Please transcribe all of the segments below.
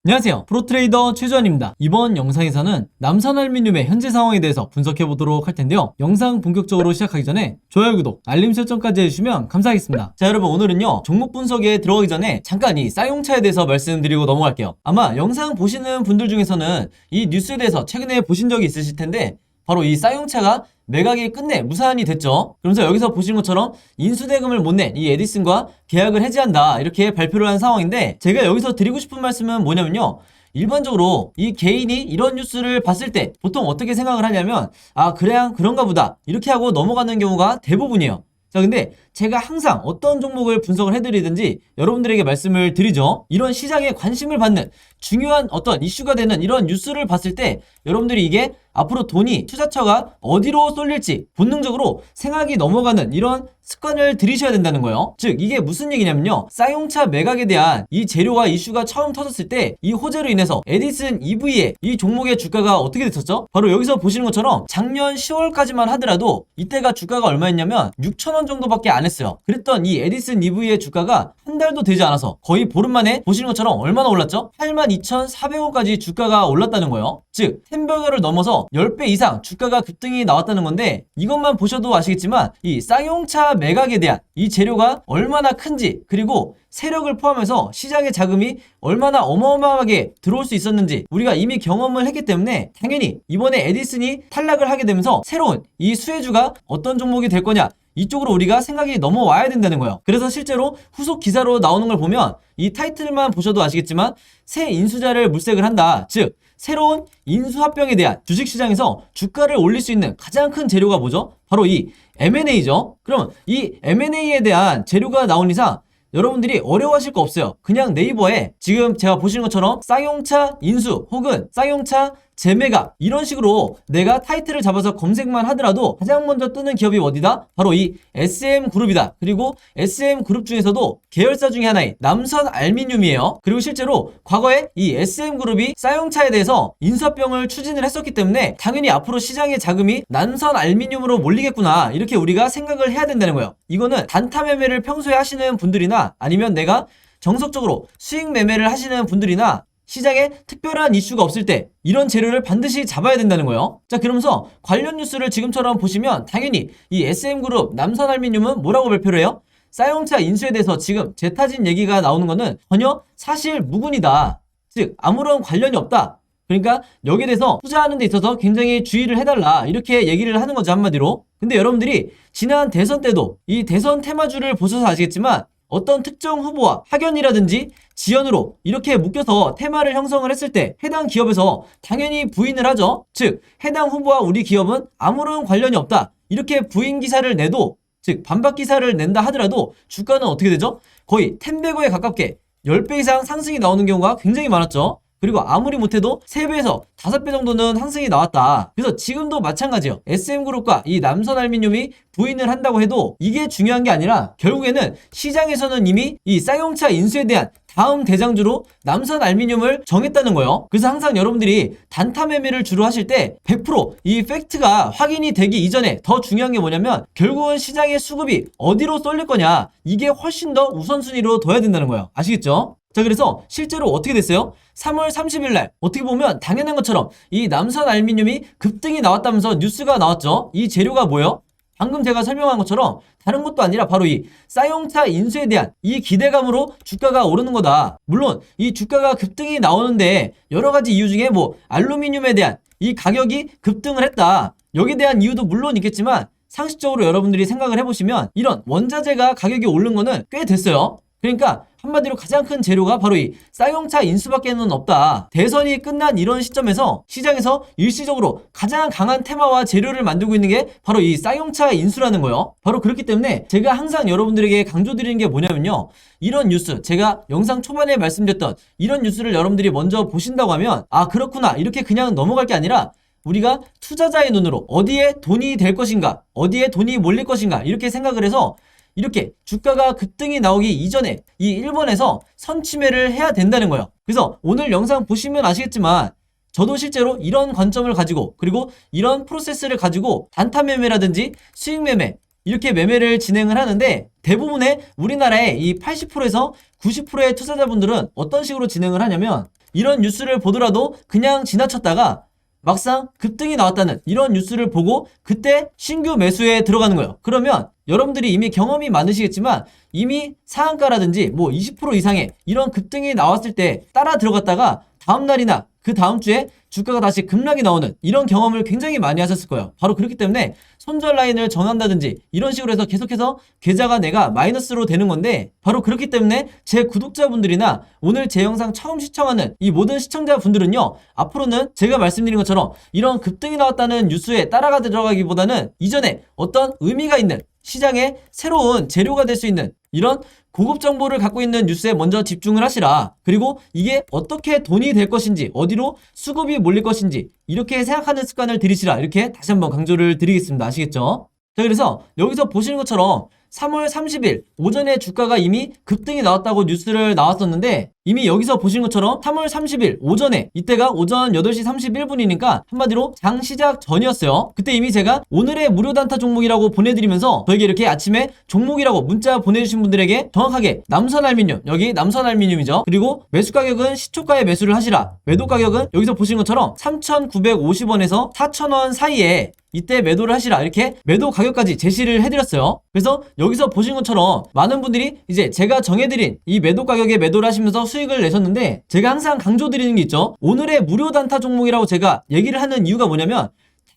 안녕하세요, 프로트레이더 최주환입니다. 이번 영상에서는 남선알루미늄의 현재 상황에 대해서 분석해보도록 할 텐데요. 영상 본격적으로 시작하기 전에 좋아요, 구독, 알림 설정까지 해주시면 감사하겠습니다. 자, 여러분, 오늘은요 종목 분석에 들어가기 전에 잠깐 이 쌍용차에 대해서 말씀드리고 넘어갈게요. 아마 영상 보시는 분들 중에서는 이 뉴스에 대해서 최근에 보신 적이 있으실 텐데, 바로 이 쌍용차가 매각이 끝내 무산이 됐죠. 그러면서 여기서 보시는 것처럼 인수대금을 못 낸 이 에디슨과 계약을 해지한다, 이렇게 발표를 한 상황인데, 제가 여기서 드리고 싶은 말씀은 뭐냐면요, 일반적으로 이 개인이 이런 뉴스를 봤을 때 보통 어떻게 생각을 하냐면, 아, 그래야 그런가 보다, 이렇게 하고 넘어가는 경우가 대부분이에요. 자, 근데 제가 항상 어떤 종목을 분석을 해드리든지 여러분들에게 말씀을 드리죠. 이런 시장에 관심을 받는 중요한 어떤 이슈가 되는 이런 뉴스를 봤을 때 여러분들이 이게 앞으로 돈이, 투자처가 어디로 쏠릴지 본능적으로 생각이 넘어가는 이런 습관을 들이셔야 된다는 거예요. 즉, 이게 무슨 얘기냐면요, 쌍용차 매각에 대한 이 재료와 이슈가 처음 터졌을 때 이 호재로 인해서 에디슨 EV의 이 종목의 주가가 어떻게 됐었죠? 바로 여기서 보시는 것처럼 작년 10월까지만 하더라도 이때가 주가가 얼마였냐면 6,000원 정도밖에 안 했어요. 그랬던 이 에디슨 EV의 주가가 한 달도 되지 않아서 거의 보름 만에 보시는 것처럼 얼마나 올랐죠? 82,400원까지 주가가 올랐다는 거예요. 즉, 햄버거를 넘어서 10배 이상 주가가 급등이 나왔다는 건데, 이것만 보셔도 아시겠지만 이 쌍용차 매각에 대한 이 재료가 얼마나 큰지, 그리고 세력을 포함해서 시장의 자금이 얼마나 어마어마하게 들어올 수 있었는지 우리가 이미 경험을 했기 때문에, 당연히 이번에 에디슨이 탈락을 하게 되면서 새로운 이 수혜주가 어떤 종목이 될 거냐, 이쪽으로 우리가 생각이 넘어와야 된다는 거예요. 그래서 실제로 후속 기사로 나오는 걸 보면 이 타이틀만 보셔도 아시겠지만 새 인수자를 물색을 한다, 즉 새로운 인수합병에 대한 주식시장에서 주가를 올릴 수 있는 가장 큰 재료가 뭐죠? 바로 이 M&A죠. 그러면 이 M&A에 대한 재료가 나온 이상 여러분들이 어려워하실 거 없어요. 그냥 네이버에 지금 제가 보시는 것처럼 쌍용차 인수 혹은 쌍용차 재매각, 이런 식으로 내가 타이틀을 잡아서 검색만 하더라도 가장 먼저 뜨는 기업이 어디다? 바로 이 SM그룹이다. 그리고 SM그룹 중에서도 계열사 중에 하나인 남선알루미늄이에요. 그리고 실제로 과거에 이 SM그룹이 쌍용차에 대해서 인수합병을 추진을 했었기 때문에 당연히 앞으로 시장의 자금이 남선알루미늄으로 몰리겠구나, 이렇게 우리가 생각을 해야 된다는 거예요. 이거는 단타 매매를 평소에 하시는 분들이나 아니면 내가 정석적으로 수익 매매를 하시는 분들이나 시장에 특별한 이슈가 없을 때 이런 재료를 반드시 잡아야 된다는 거예요. 자, 그러면서 관련 뉴스를 지금처럼 보시면 당연히 이 SM그룹, 남선알루미늄은 뭐라고 발표를 해요? 쌍용차 인수에 대해서 지금 재타진 얘기가 나오는 거는 전혀 사실 무근이다. 즉, 아무런 관련이 없다. 그러니까 여기에 대해서 투자하는 데 있어서 굉장히 주의를 해달라, 이렇게 얘기를 하는 거죠, 한마디로. 근데 여러분들이 지난 대선 때도 이 대선 테마주를 보셔서 아시겠지만 어떤 특정 후보와 학연이라든지 지연으로 이렇게 묶여서 테마를 형성을 했을 때 해당 기업에서 당연히 부인을 하죠. 즉, 해당 후보와 우리 기업은 아무런 관련이 없다, 이렇게 부인 기사를 내도, 즉 반박 기사를 낸다 하더라도 주가는 어떻게 되죠? 거의 10배고에 가깝게 10배 이상 상승이 나오는 경우가 굉장히 많았죠. 그리고 아무리 못해도 3배에서 5배 정도는 상승이 나왔다. 그래서 지금도 마찬가지예요. SM그룹과 이 남선알루미늄이 부인을 한다고 해도 이게 중요한 게 아니라 결국에는 시장에서는 이미 이 쌍용차 인수에 대한 다음 대장주로 남선알루미늄을 정했다는 거예요. 그래서 항상 여러분들이 단타 매매를 주로 하실 때 100%이 팩트가 확인이 되기 이전에 더 중요한 게 뭐냐면 결국은 시장의 수급이 어디로 쏠릴 거냐, 이게 훨씬 더 우선순위로 둬야 된다는 거예요. 아시겠죠? 자, 그래서 실제로 어떻게 됐어요? 3월 30일 날 어떻게 보면 당연한 것처럼 이 남선알루미늄이 급등이 나왔다면서 뉴스가 나왔죠. 이 재료가 뭐예요? 방금 제가 설명한 것처럼 다른 것도 아니라 바로 이 쌍용차 인수에 대한 이 기대감으로 주가가 오르는 거다. 물론 이 주가가 급등이 나오는데 여러 가지 이유 중에 뭐 알루미늄에 대한 이 가격이 급등을 했다, 여기에 대한 이유도 물론 있겠지만 상식적으로 여러분들이 생각을 해보시면 이런 원자재가 가격이 오른 거는 꽤 됐어요. 그러니까 한마디로 가장 큰 재료가 바로 이 쌍용차 인수밖에는 없다. 대선이 끝난 이런 시점에서 시장에서 일시적으로 가장 강한 테마와 재료를 만들고 있는 게 바로 이 쌍용차 인수라는 거예요. 바로 그렇기 때문에 제가 항상 여러분들에게 강조드리는 게 뭐냐면요, 이런 뉴스, 제가 영상 초반에 말씀드렸던 이런 뉴스를 여러분들이 먼저 보신다고 하면 아, 그렇구나, 이렇게 그냥 넘어갈 게 아니라 우리가 투자자의 눈으로 어디에 돈이 될 것인가, 어디에 돈이 몰릴 것인가, 이렇게 생각을 해서 이렇게 주가가 급등이 나오기 이전에 이 1번에서 선취매를 해야 된다는 거예요. 그래서 오늘 영상 보시면 아시겠지만 저도 실제로 이런 관점을 가지고, 그리고 이런 프로세스를 가지고 단타 매매라든지 수익 매매, 이렇게 매매를 진행을 하는데, 대부분의 우리나라의 이 80%에서 90%의 투자자분들은 어떤 식으로 진행을 하냐면 이런 뉴스를 보더라도 그냥 지나쳤다가 막상 급등이 나왔다는 이런 뉴스를 보고 그때 신규 매수에 들어가는 거예요. 그러면 여러분들이 이미 경험이 많으시겠지만 이미 상한가라든지 뭐 20% 이상의 이런 급등이 나왔을 때 따라 들어갔다가 다음날이나 그 다음 주에 주가가 다시 급락이 나오는 이런 경험을 굉장히 많이 하셨을 거예요. 바로 그렇기 때문에 손절 라인을 정한다든지 이런 식으로 해서 계속해서 계좌가 내가 마이너스로 되는 건데, 바로 그렇기 때문에 제 구독자분들이나 오늘 제 영상 처음 시청하는 이 모든 시청자분들은요, 앞으로는 제가 말씀드린 것처럼 이런 급등이 나왔다는 뉴스에 따라가 들어가기보다는 이전에 어떤 의미가 있는 시장에 새로운 재료가 될 수 있는 이런 고급 정보를 갖고 있는 뉴스에 먼저 집중을 하시라. 그리고 이게 어떻게 돈이 될 것인지, 어디로 수급이 몰릴 것인지 이렇게 생각하는 습관을 들이시라. 이렇게 다시 한번 강조를 드리겠습니다. 아시겠죠? 자, 그래서 여기서 보시는 것처럼 3월 30일 오전에 주가가 이미 급등이 나왔다고 뉴스를 나왔었는데, 이미 여기서 보신 것처럼 3월 30일 오전에, 이때가 오전 8시 31분이니까 한마디로 장 시작 전이었어요. 그때 이미 제가 오늘의 무료 단타 종목이라고 보내드리면서 저에게 이렇게 아침에 종목이라고 문자 보내주신 분들에게 정확하게 남선알미늄, 여기 남선알미늄이죠. 그리고 매수 가격은 시초가에 매수를 하시라. 매도 가격은 여기서 보신 것처럼 3,950원에서 4,000원 사이에 이때 매도를 하시라. 이렇게 매도 가격까지 제시를 해드렸어요. 그래서 여기서 보신 것처럼 많은 분들이 이제 제가 정해드린 이 매도 가격에 매도를 하시면서 수익을 내셨는데, 제가 항상 강조드리는 게 있죠. 오늘의 무료 단타 종목이라고 제가 얘기를 하는 이유가 뭐냐면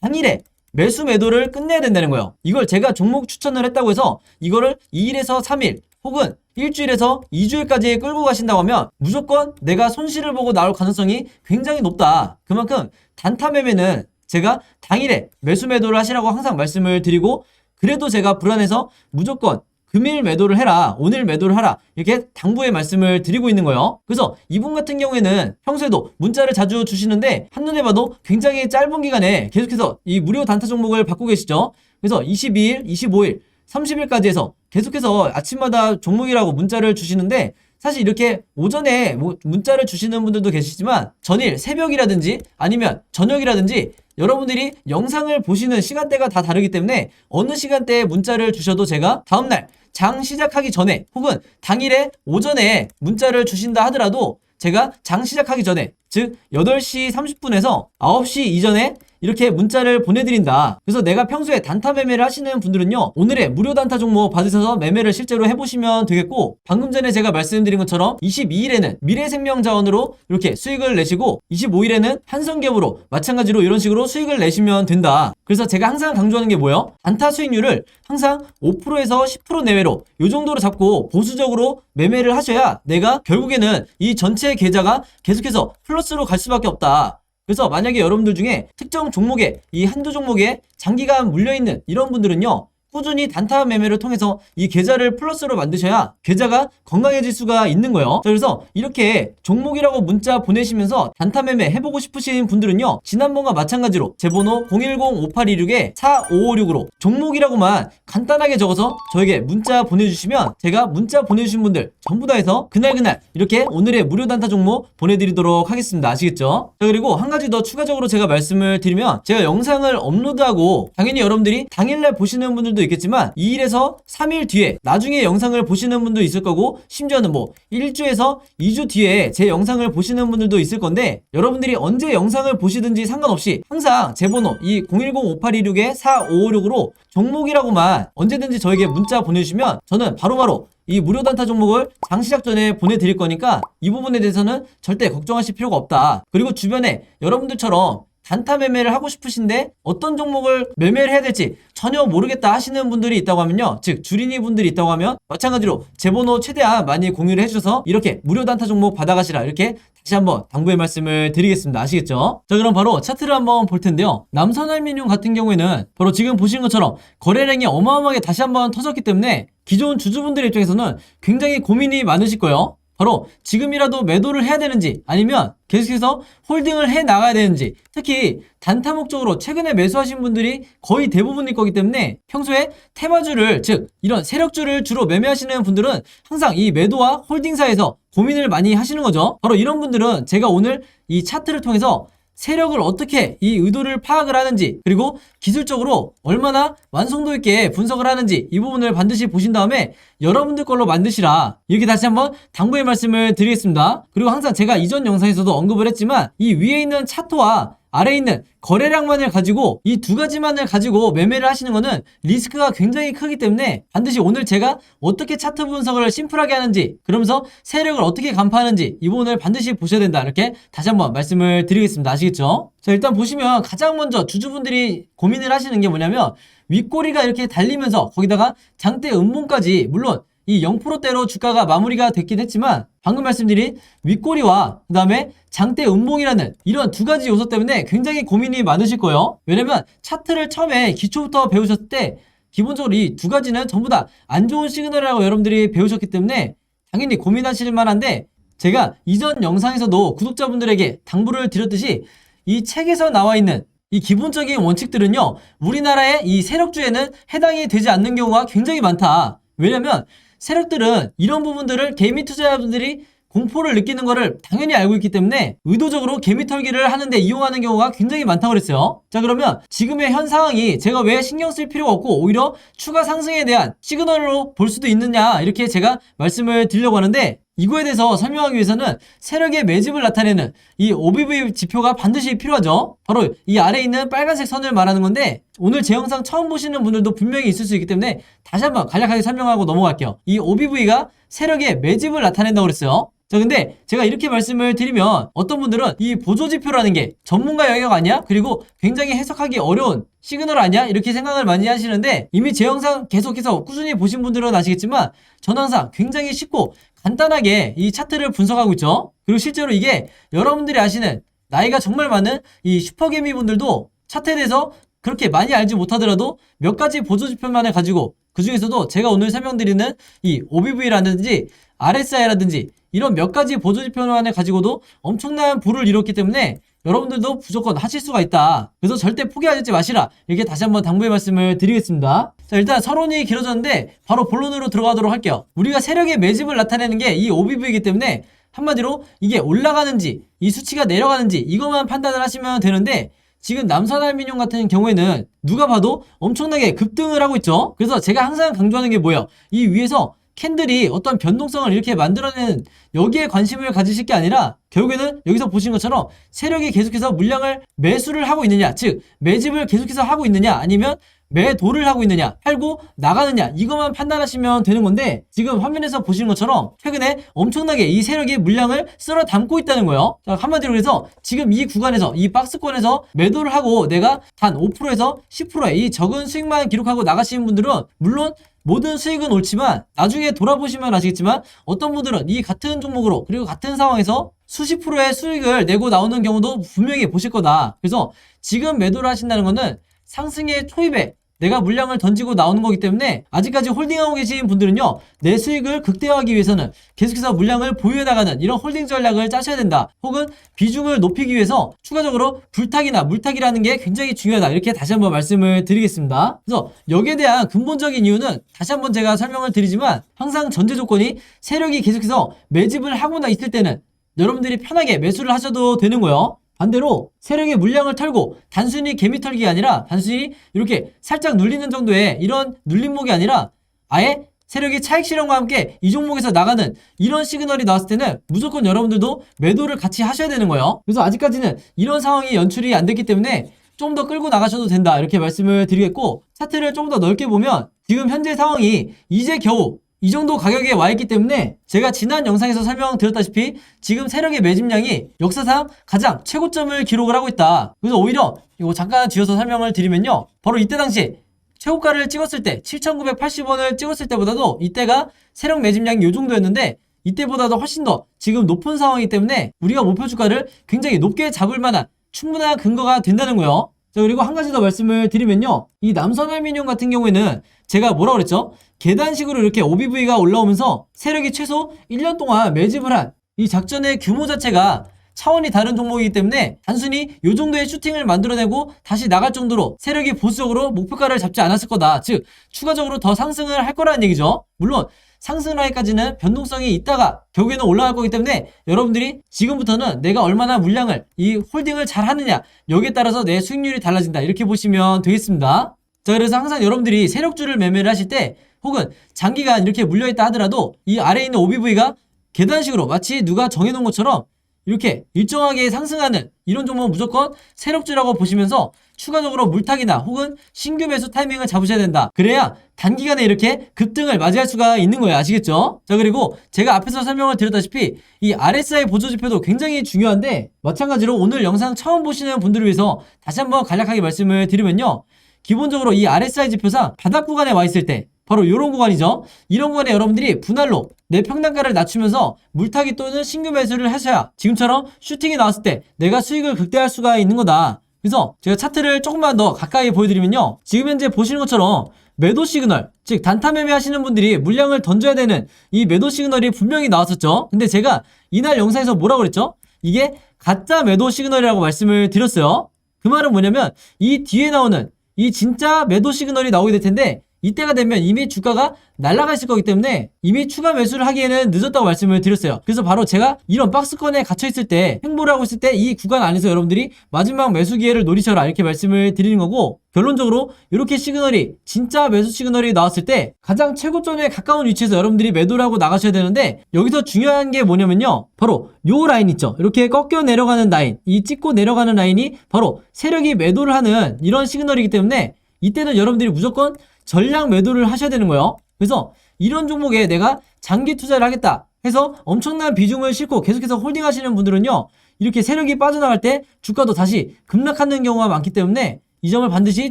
당일에 매수 매도를 끝내야 된다는 거예요. 이걸 제가 종목 추천을 했다고 해서 이거를 2일에서 3일 혹은 일주일에서 2주일까지 끌고 가신다고 하면 무조건 내가 손실을 보고 나올 가능성이 굉장히 높다. 그만큼 단타 매매는 제가 당일에 매수 매도를 하시라고 항상 말씀을 드리고, 그래도 제가 불안해서 무조건 금일 매도를 해라, 오늘 매도를 하라, 이렇게 당부의 말씀을 드리고 있는 거예요. 그래서 이분 같은 경우에는 평소에도 문자를 자주 주시는데 한눈에 봐도 굉장히 짧은 기간에 계속해서 이 무료 단타 종목을 받고 계시죠. 그래서 22일, 25일, 30일까지 해서 계속해서 아침마다 종목이라고 문자를 주시는데, 사실 이렇게 오전에 문자를 주시는 분들도 계시지만 전일 새벽이라든지 아니면 저녁이라든지 여러분들이 영상을 보시는 시간대가 다 다르기 때문에 어느 시간대에 문자를 주셔도 제가 다음날 장 시작하기 전에 혹은 당일에 오전에 문자를 주신다 하더라도 제가 장 시작하기 전에, 즉 8시 30분에서 9시 이전에 이렇게 문자를 보내드린다. 그래서 내가 평소에 단타 매매를 하시는 분들은요, 오늘의 무료 단타 종목 받으셔서 매매를 실제로 해보시면 되겠고, 방금 전에 제가 말씀드린 것처럼 22일에는 미래생명자원으로 이렇게 수익을 내시고 25일에는 한성기업으로 마찬가지로 이런 식으로 수익을 내시면 된다. 그래서 제가 항상 강조하는 게 뭐예요? 단타 수익률을 항상 5%에서 10% 내외로 이 정도로 잡고 보수적으로 매매를 하셔야 내가 결국에는 이 전체 계좌가 계속해서 플러스로 갈 수밖에 없다. 그래서 만약에 여러분들 중에 특정 종목에, 이 한두 종목에 장기간 물려있는 이런 분들은요, 꾸준히 단타 매매를 통해서 이 계좌를 플러스로 만드셔야 계좌가 건강해질 수가 있는 거예요. 자, 그래서 이렇게 종목이라고 문자 보내시면서 단타 매매 해보고 싶으신 분들은요, 지난번과 마찬가지로 제 번호 010-5826-4556으로 종목이라고만 간단하게 적어서 저에게 문자 보내주시면 제가 문자 보내주신 분들 전부 다 해서 그날 이렇게 오늘의 무료 단타 종목 보내드리도록 하겠습니다. 아시겠죠? 자, 그리고 한 가지 더 추가적으로 제가 말씀을 드리면, 제가 영상을 업로드하고 당연히 여러분들이 당일날 보시는 분들도 있겠지만 2일에서 3일 뒤에 나중에 영상을 보시는 분도 있을 거고, 심지어는 뭐 1주에서 2주 뒤에 제 영상을 보시는 분들도 있을 건데, 여러분들이 언제 영상을 보시든지 상관없이 항상 제 번호 이 010-5826-4556으로 종목이라고만 언제든지 저에게 문자 보내주시면 저는 바로바로 이 무료 단타 종목을 장 시작 전에 보내드릴 거니까 이 부분에 대해서는 절대 걱정하실 필요가 없다. 그리고 주변에 여러분들처럼 단타 매매를 하고 싶으신데 어떤 종목을 매매를 해야 될지 전혀 모르겠다 하시는 분들이 있다고 하면요, 즉 주린이 분들이 있다고 하면 마찬가지로 제 번호 최대한 많이 공유를 해주셔서 이렇게 무료 단타 종목 받아가시라, 이렇게 다시 한번 당부의 말씀을 드리겠습니다. 아시겠죠? 자, 그럼 바로 차트를 한번 볼 텐데요, 남선알미늄 같은 경우에는 바로 지금 보신 것처럼 거래량이 어마어마하게 다시 한번 터졌기 때문에 기존 주주분들 입장에서는 굉장히 고민이 많으실 거예요. 바로 지금이라도 매도를 해야 되는지 아니면 계속해서 홀딩을 해 나가야 되는지, 특히 단타 목적으로 최근에 매수하신 분들이 거의 대부분일 거기 때문에 평소에 테마주를, 즉 이런 세력주를 주로 매매하시는 분들은 항상 이 매도와 홀딩 사이에서 고민을 많이 하시는 거죠. 바로 이런 분들은 제가 오늘 이 차트를 통해서 세력을 어떻게 이 의도를 파악을 하는지, 그리고 기술적으로 얼마나 완성도 있게 분석을 하는지 이 부분을 반드시 보신 다음에 여러분들 걸로 만드시라, 이렇게 다시 한번 당부의 말씀을 드리겠습니다. 그리고 항상 제가 이전 영상에서도 언급을 했지만 이 위에 있는 차트와 아래에 있는 거래량만을 가지고 이 두 가지만을 가지고 매매를 하시는 거는 리스크가 굉장히 크기 때문에 반드시 오늘 제가 어떻게 차트 분석을 심플하게 하는지, 그러면서 세력을 어떻게 간파하는지 이 부분을 반드시 보셔야 된다, 이렇게 다시 한번 말씀을 드리겠습니다. 아시겠죠? 자, 일단 보시면 가장 먼저 주주분들이 고민을 하시는 게 뭐냐면, 윗꼬리가 이렇게 달리면서 거기다가 장대 음봉까지, 물론 이 0%대로 주가가 마무리가 됐긴 했지만 방금 말씀드린 윗꼬리와 그 다음에 장대 음봉이라는 이런 두 가지 요소 때문에 굉장히 고민이 많으실 거예요. 왜냐면 차트를 처음에 기초부터 배우셨을 때 기본적으로 이 두 가지는 전부 다 안 좋은 시그널이라고 여러분들이 배우셨기 때문에 당연히 고민하실 만한데, 제가 이전 영상에서도 구독자분들에게 당부를 드렸듯이 이 책에서 나와 있는 이 기본적인 원칙들은요, 우리나라의 이 세력주에는 해당이 되지 않는 경우가 굉장히 많다. 왜냐면 세력들은 이런 부분들을 개미 투자자분들이 공포를 느끼는 거를 당연히 알고 있기 때문에 의도적으로 개미 털기를 하는데 이용하는 경우가 굉장히 많다고 그랬어요. 자, 그러면 지금의 현 상황이 제가 왜 신경 쓸 필요가 없고 오히려 추가 상승에 대한 시그널로 볼 수도 있느냐, 이렇게 제가 말씀을 드리려고 하는데, 이거에 대해서 설명하기 위해서는 세력의 매집을 나타내는 이 OBV 지표가 반드시 필요하죠. 바로 이 아래에 있는 빨간색 선을 말하는 건데, 오늘 제 영상 처음 보시는 분들도 분명히 있을 수 있기 때문에 다시 한번 간략하게 설명하고 넘어갈게요. 이 OBV가 세력의 매집을 나타낸다고 그랬어요. 자, 근데 제가 이렇게 말씀을 드리면 어떤 분들은 이 보조지표라는 게 전문가 영역 아니야? 그리고 굉장히 해석하기 어려운 시그널 아니야? 이렇게 생각을 많이 하시는데, 이미 제 영상 계속해서 꾸준히 보신 분들은 아시겠지만 저는 항상 굉장히 쉽고 간단하게 이 차트를 분석하고 있죠. 그리고 실제로 이게 여러분들이 아시는 나이가 정말 많은 이 슈퍼개미 분들도 차트에 대해서 그렇게 많이 알지 못하더라도 몇 가지 보조지표만을 가지고, 그 중에서도 제가 오늘 설명드리는 이 OBV라든지 RSI라든지 이런 몇 가지 보조지표만을 가지고도 엄청난 부를 이뤘기 때문에 여러분들도 무조건 하실 수가 있다. 그래서 절대 포기하지 마시라, 이렇게 다시 한번 당부의 말씀을 드리겠습니다. 자, 일단 서론이 길어졌는데 바로 본론으로 들어가도록 할게요. 우리가 세력의 매집을 나타내는 게 이 OBV이기 때문에 한마디로 이게 올라가는지 이 수치가 내려가는지 이것만 판단을 하시면 되는데, 지금 남선알미늄 같은 경우에는 누가 봐도 엄청나게 급등을 하고 있죠. 그래서 제가 항상 강조하는 게 뭐예요? 이 위에서 캔들이 어떤 변동성을 이렇게 만들어내는 여기에 관심을 가지실 게 아니라, 결국에는 여기서 보신 것처럼 세력이 계속해서 물량을 매수를 하고 있느냐, 즉 매집을 계속해서 하고 있느냐, 아니면 매도를 하고 있느냐, 팔고 나가느냐, 이것만 판단하시면 되는 건데, 지금 화면에서 보시는 것처럼 최근에 엄청나게 이 세력이 물량을 쓸어 담고 있다는 거예요. 자, 한마디로 그래서 지금 이 구간에서 이 박스권에서 매도를 하고 내가 단 5%에서 10%의 이 적은 수익만 기록하고 나가시는 분들은 물론 모든 수익은 옳지만 나중에 돌아보시면 아시겠지만 어떤 분들은 이 같은 종목으로 그리고 같은 상황에서 수십 프로의 수익을 내고 나오는 경우도 분명히 보실 거다. 그래서 지금 매도를 하신다는 거는 상승의 초입에 내가 물량을 던지고 나오는 거기 때문에, 아직까지 홀딩하고 계신 분들은요, 내 수익을 극대화하기 위해서는 계속해서 물량을 보유해 나가는 이런 홀딩 전략을 짜셔야 된다. 혹은 비중을 높이기 위해서 추가적으로 불타기나 물타기라는 게 굉장히 중요하다, 이렇게 다시 한번 말씀을 드리겠습니다. 그래서 여기에 대한 근본적인 이유는 다시 한번 제가 설명을 드리지만, 항상 전제 조건이 세력이 계속해서 매집을 하거나 있을 때는 여러분들이 편하게 매수를 하셔도 되는 거예요. 반대로 세력의 물량을 털고 단순히 개미 털기가 아니라 단순히 이렇게 살짝 눌리는 정도의 이런 눌림목이 아니라 아예 세력이 차익 실현과 함께 이 종목에서 나가는 이런 시그널이 나왔을 때는 무조건 여러분들도 매도를 같이 하셔야 되는 거예요. 그래서 아직까지는 이런 상황이 연출이 안 됐기 때문에 좀 더 끌고 나가셔도 된다, 이렇게 말씀을 드리겠고, 차트를 좀 더 넓게 보면 지금 현재 상황이 이제 겨우 이 정도 가격에 와 있기 때문에 제가 지난 영상에서 설명드렸다시피 지금 세력의 매집량이 역사상 가장 최고점을 기록을 하고 있다. 그래서 오히려 이거 잠깐 지어서 설명을 드리면요, 바로 이때 당시 최고가를 찍었을 때 7,980원을 찍었을 때보다도 이때가 세력 매집량이 이 정도였는데, 이때보다도 훨씬 더 지금 높은 상황이기 때문에 우리가 목표 주가를 굉장히 높게 잡을 만한 충분한 근거가 된다는 거예요. 자, 그리고 한 가지 더 말씀을 드리면요, 이 남선알미늄 같은 경우에는 제가 뭐라고 그랬죠? 계단식으로 이렇게 OBV가 올라오면서 세력이 최소 1년 동안 매집을 한 이 작전의 규모 자체가 차원이 다른 종목이기 때문에 단순히 이 정도의 슈팅을 만들어내고 다시 나갈 정도로 세력이 보수적으로 목표가를 잡지 않았을 거다. 즉 추가적으로 더 상승을 할 거라는 얘기죠. 물론 상승 라인까지는 변동성이 있다가 결국에는 올라갈 거기 때문에 여러분들이 지금부터는 내가 얼마나 물량을 이 홀딩을 잘 하느냐 여기에 따라서 내 수익률이 달라진다 이렇게 보시면 되겠습니다. 자, 그래서 항상 여러분들이 세력주를 매매를 하실 때 혹은 장기간 이렇게 물려있다 하더라도 이 아래에 있는 OBV가 계단식으로 마치 누가 정해놓은 것처럼 이렇게 일정하게 상승하는 이런 종목은 무조건 세력주라고 보시면서 추가적으로 물타기나 혹은 신규 매수 타이밍을 잡으셔야 된다. 그래야 단기간에 이렇게 급등을 맞이할 수가 있는 거예요. 아시겠죠? 자, 그리고 제가 앞에서 설명을 드렸다시피 이 RSI 보조지표도 굉장히 중요한데 마찬가지로 오늘 영상 처음 보시는 분들을 위해서 다시 한번 간략하게 말씀을 드리면요. 기본적으로 이 RSI 지표상 바닥 구간에 와 있을 때 바로 이런 구간이죠. 이런 구간에 여러분들이 분할로 내 평단가를 낮추면서 물타기 또는 신규 매수를 하셔야 지금처럼 슈팅이 나왔을 때 내가 수익을 극대화할 수가 있는 거다. 그래서 제가 차트를 조금만 더 가까이 보여드리면요. 지금 현재 보시는 것처럼 매도 시그널, 즉 단타 매매 하시는 분들이 물량을 던져야 되는 이 매도 시그널이 분명히 나왔었죠. 근데 제가 이날 영상에서 뭐라고 그랬죠? 이게 가짜 매도 시그널이라고 말씀을 드렸어요. 그 말은 뭐냐면 이 뒤에 나오는 이 진짜 매도 시그널이 나오게 될 텐데 이때가 되면 이미 주가가 날아가 있을 거기 때문에 이미 추가 매수를 하기에는 늦었다고 말씀을 드렸어요. 그래서 바로 제가 이런 박스권에 갇혀있을 때 행보를 하고 있을 때 이 구간 안에서 여러분들이 마지막 매수 기회를 노리셔라 이렇게 말씀을 드리는 거고, 결론적으로 이렇게 시그널이 진짜 매수 시그널이 나왔을 때 가장 최고점에 가까운 위치에서 여러분들이 매도를 하고 나가셔야 되는데, 여기서 중요한 게 뭐냐면요, 바로 요 라인 있죠. 이렇게 꺾여 내려가는 라인, 이 찍고 내려가는 라인이 바로 세력이 매도를 하는 이런 시그널이기 때문에 이때는 여러분들이 무조건 전량 매도를 하셔야 되는 거예요. 그래서 이런 종목에 내가 장기 투자를 하겠다 해서 엄청난 비중을 싣고 계속해서 홀딩 하시는 분들은요, 이렇게 세력이 빠져나갈 때 주가도 다시 급락하는 경우가 많기 때문에 이 점을 반드시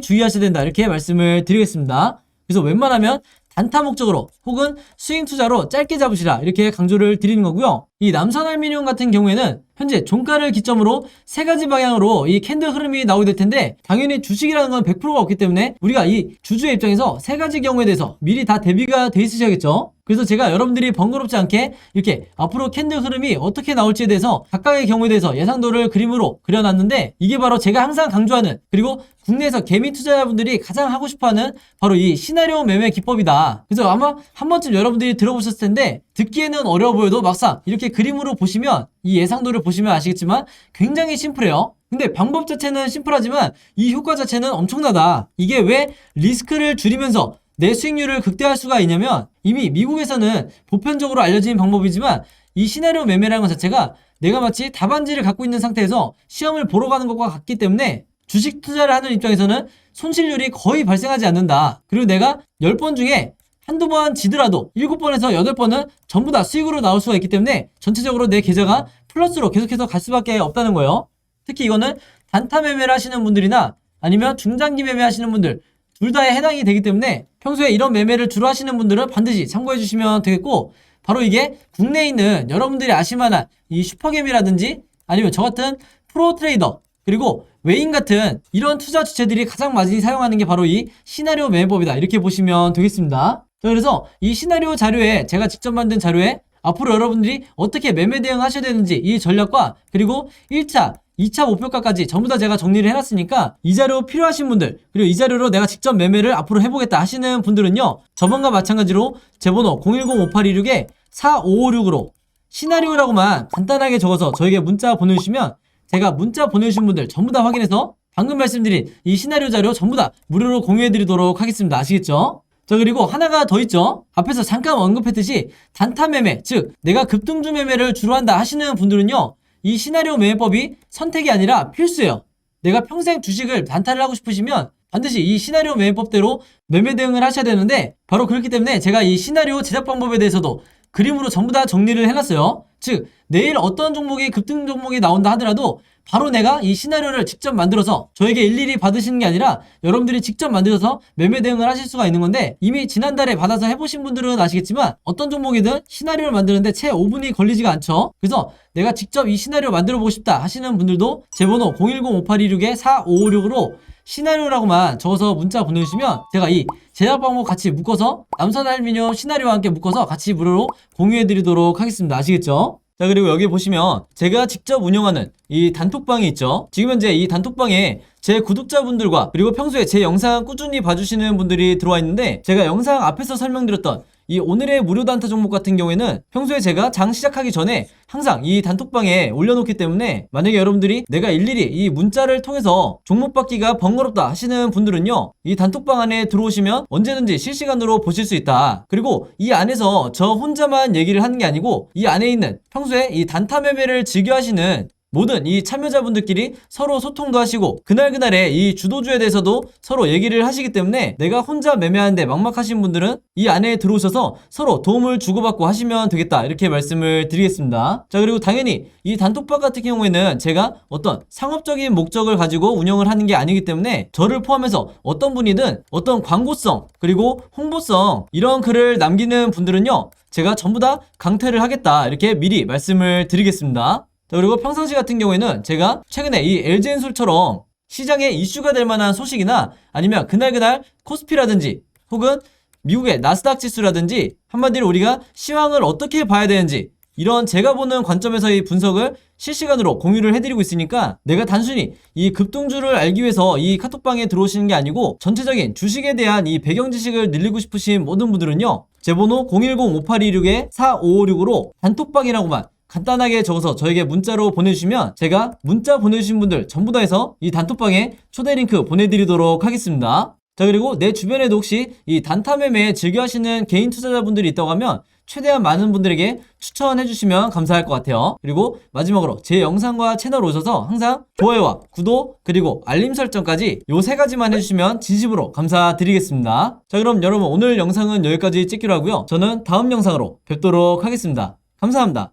주의하셔야 된다 이렇게 말씀을 드리겠습니다. 그래서 웬만하면 단타 목적으로 혹은 스윙 투자로 짧게 잡으시라 이렇게 강조를 드리는 거고요. 이 남선알미늄 같은 경우에는 현재 종가를 기점으로 세 가지 방향으로 이 캔들 흐름이 나오게 될 텐데, 당연히 주식이라는 건 100%가 없기 때문에 우리가 이 주주의 입장에서 세 가지 경우에 대해서 미리 다 대비가 돼 있으셔야겠죠. 그래서 제가 여러분들이 번거롭지 않게 이렇게 앞으로 캔들 흐름이 어떻게 나올지에 대해서 각각의 경우에 대해서 예상도를 그림으로 그려놨는데, 이게 바로 제가 항상 강조하는, 그리고 국내에서 개미 투자자분들이 가장 하고 싶어하는 바로 이 시나리오 매매 기법이다. 그래서 아마 한 번쯤 여러분들이 들어보셨을 텐데 듣기에는 어려워 보여도 막상 이렇게 그림으로 보시면, 이 예상도를 보시면 아시겠지만 굉장히 심플해요. 근데 방법 자체는 심플하지만 이 효과 자체는 엄청나다. 이게 왜 리스크를 줄이면서 내 수익률을 극대화할 수가 있냐면, 이미 미국에서는 보편적으로 알려진 방법이지만 이 시나리오 매매라는 것 자체가 내가 마치 답안지를 갖고 있는 상태에서 시험을 보러 가는 것과 같기 때문에 주식 투자를 하는 입장에서는 손실률이 거의 발생하지 않는다. 그리고 내가 10번 중에 한두 번 지더라도 7번에서 8번은 전부 다 수익으로 나올 수가 있기 때문에 전체적으로 내 계좌가 플러스로 계속해서 갈 수밖에 없다는 거예요. 특히 이거는 단타 매매를 하시는 분들이나 아니면 중장기 매매 하시는 분들 둘 다에 해당이 되기 때문에 평소에 이런 매매를 주로 하시는 분들은 반드시 참고해 주시면 되겠고, 바로 이게 국내에 있는 여러분들이 아실만한 이 슈퍼개미라든지 아니면 저 같은 프로 트레이더 그리고 외인 같은 이런 투자 주체들이 가장 많이 사용하는 게 바로 이 시나리오 매매법이다 이렇게 보시면 되겠습니다. 그래서 이 시나리오 자료에, 제가 직접 만든 자료에 앞으로 여러분들이 어떻게 매매 대응하셔야 되는지 이 전략과 그리고 1차 2차 목표가까지 전부 다 제가 정리를 해놨으니까 이 자료 필요하신 분들, 그리고 이 자료로 내가 직접 매매를 앞으로 해보겠다 하시는 분들은요, 저번과 마찬가지로 제 번호 010-5826-4556으로 시나리오라고만 간단하게 적어서 저에게 문자 보내주시면 제가 문자 보내주신 분들 전부 다 확인해서 방금 말씀드린 이 시나리오 자료 전부 다 무료로 공유해드리도록 하겠습니다. 아시겠죠? 자, 그리고 하나가 더 있죠. 앞에서 잠깐 언급했듯이 단타 매매, 즉 내가 급등주 매매를 주로 한다 하시는 분들은요, 이 시나리오 매매법이 선택이 아니라 필수예요. 내가 평생 주식을 단타를 하고 싶으시면 반드시 이 시나리오 매매법대로 매매 대응을 하셔야 되는데, 바로 그렇기 때문에 제가 이 시나리오 제작 방법에 대해서도 그림으로 전부 다 정리를 해놨어요. 즉 내일 어떤 종목이 급등 종목이 나온다 하더라도 바로 내가 이 시나리오를 직접 만들어서 저에게 일일이 받으시는 게 아니라 여러분들이 직접 만들어서 매매 대응을 하실 수가 있는 건데, 이미 지난달에 받아서 해보신 분들은 아시겠지만 어떤 종목이든 시나리오를 만드는데 채 5분이 걸리지가 않죠. 그래서 내가 직접 이 시나리오 만들어 보고 싶다 하시는 분들도 제 번호 010-5826-4556으로 시나리오라고만 적어서 문자 보내주시면 제가 이 제작 방법 같이 묶어서 남선알미늄 시나리오와 함께 묶어서 같이 무료로 공유해드리도록 하겠습니다. 아시겠죠? 자, 그리고 여기 보시면 제가 직접 운영하는 이 단톡방이 있죠. 지금 현재 이 단톡방에 제 구독자분들과 그리고 평소에 제 영상 꾸준히 봐주시는 분들이 들어와 있는데, 제가 영상 앞에서 설명드렸던 이 오늘의 무료 단타 종목 같은 경우에는 평소에 제가 장 시작하기 전에 항상 이 단톡방에 올려놓기 때문에 만약에 여러분들이 내가 일일이 이 문자를 통해서 종목 받기가 번거롭다 하시는 분들은요, 이 단톡방 안에 들어오시면 언제든지 실시간으로 보실 수 있다. 그리고 이 안에서 저 혼자만 얘기를 하는 게 아니고 이 안에 있는 평소에 이 단타 매매를 즐겨 하시는 모든 이 참여자분들끼리 서로 소통도 하시고 그날그날의 이 주도주에 대해서도 서로 얘기를 하시기 때문에 내가 혼자 매매하는데 막막하신 분들은 이 안에 들어오셔서 서로 도움을 주고받고 하시면 되겠다, 이렇게 말씀을 드리겠습니다. 자, 그리고 당연히 이 단톡방 같은 경우에는 제가 어떤 상업적인 목적을 가지고 운영을 하는 게 아니기 때문에 저를 포함해서 어떤 분이든 어떤 광고성 그리고 홍보성 이런 글을 남기는 분들은요, 제가 전부 다 강퇴를 하겠다, 이렇게 미리 말씀을 드리겠습니다. 그리고 평상시 같은 경우에는 제가 최근에 이 LG엔솔처럼 시장에 이슈가 될 만한 소식이나 아니면 그날 코스피라든지 혹은 미국의 나스닥 지수라든지 한마디로 우리가 시황을 어떻게 봐야 되는지 이런 제가 보는 관점에서의 분석을 실시간으로 공유를 해드리고 있으니까 내가 단순히 이 급등주를 알기 위해서 이 카톡방에 들어오시는 게 아니고 전체적인 주식에 대한 이 배경 지식을 늘리고 싶으신 모든 분들은요, 제 번호 010-5826-4556으로 단톡방이라고만 간단하게 적어서 저에게 문자로 보내주시면 제가 문자 보내주신 분들 전부 다 해서 이 단톡방에 초대 링크 보내드리도록 하겠습니다. 자, 그리고 내 주변에도 혹시 이 단타 매매 즐겨 하시는 개인 투자자분들이 있다고 하면 최대한 많은 분들에게 추천해 주시면 감사할 것 같아요. 그리고 마지막으로 제 영상과 채널 오셔서 항상 좋아요와 구독 그리고 알림 설정까지 요 3가지만 해주시면 진심으로 감사드리겠습니다. 자, 그럼 여러분 오늘 영상은 여기까지 찍기로 하고요. 저는 다음 영상으로 뵙도록 하겠습니다. 감사합니다.